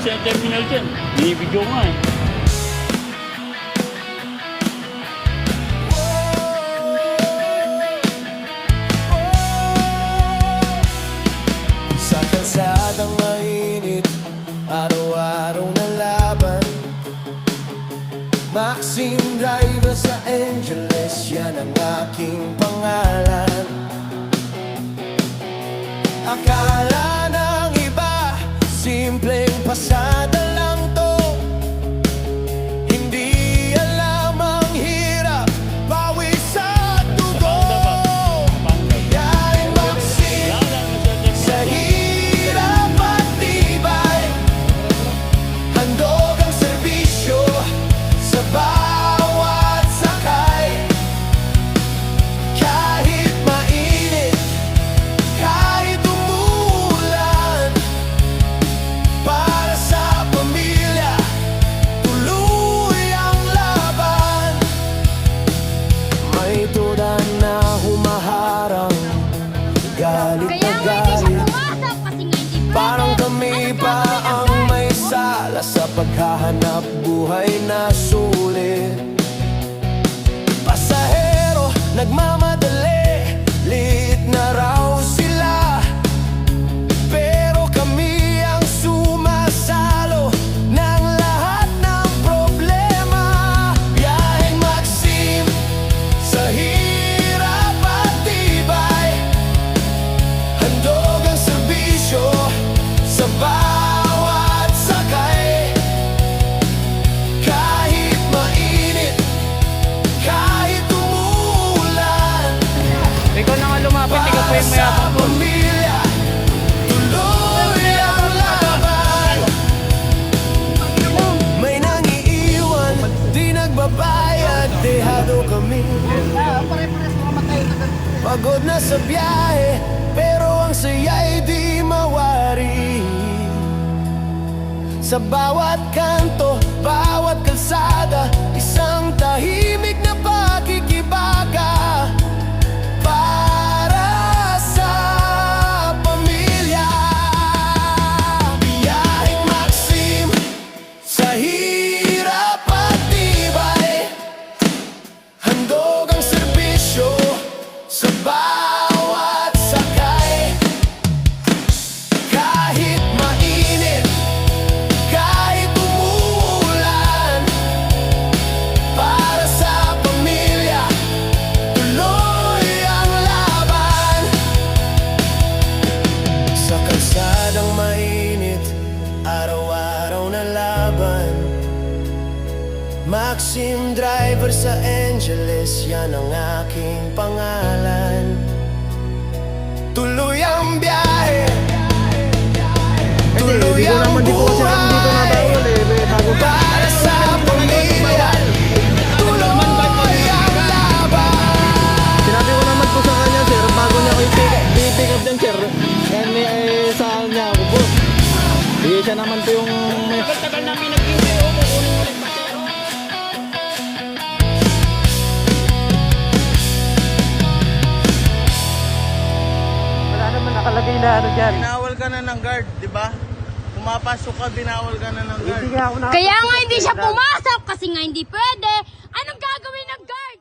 sa terminal dyan. Binibidyo nga eh. Sa kalsadang mainit, araw-araw na laban. Maxim driver sa Angeles, yan ang aking pangalan. Akala ng iba, simpleng pasada lang to. Hindi alam ang hirap, pawis at dugo. Yaring Maxim, sa hirap at tibay, handog ang serbisyo sa bawat sakay. Kahit mainit, kahit umulan, para sa pamilya, tuloy ang laban. May tuda na humaharang, galit na Kaya nga hindi siya galit, pumasok kasi nga hindi pwede. parang kami pa ang may sala sa paghahanap buhay na sulit. Pasahero, nagmamadali, liit na raw sila, pero kami ang sumasalo ng lahat ng problema. Biyaheng Maxim, sa hirap at tibay, handog ang serbisyo sa bawat sakay. Kahit mainit, kahit umulan, Ikaw na nga lumapit, ikaw pa yung sa mayabang ko. pamilya, tuloy ang laban. May nangiiwan, di nagbabayad, dehado kami. Pagod na sa biyahe, pero ang saya'y di mawari. Sa bawat kanto, bawat kalsada, isang tahimik na pakikibaga. Para sa pamilya, biyaheng Maxim, sa hirap at tibay, handog ang serbisyo sa bawat sakay. Kahit mainit, kahit umulan, para sa pamilya, tuloy ang laban. Sa kalsadang mainit, araw-araw na laban. Maxim driver sa Angeles, yan ang aking pangalan. Tuloy ang biyahe, tuloy ang buhay, para sa pamilya, tuloy ang laban. Sinabi ko naman po sa kanya, sir, bago niya ako i-pick up dyan, sir. Saan niya ako po? Siya naman po yung... Tagal namin nag-intay o kukunin ulit ba? Wala naman nakalagay na ano dyan. Binawal ka na ng guard, di ba? Pumapasok ka, binawal ka na ng guard. Hindi nga ako Kaya nga hindi siya pumasok kasi nga hindi pwede. Anong gagawin ng guard?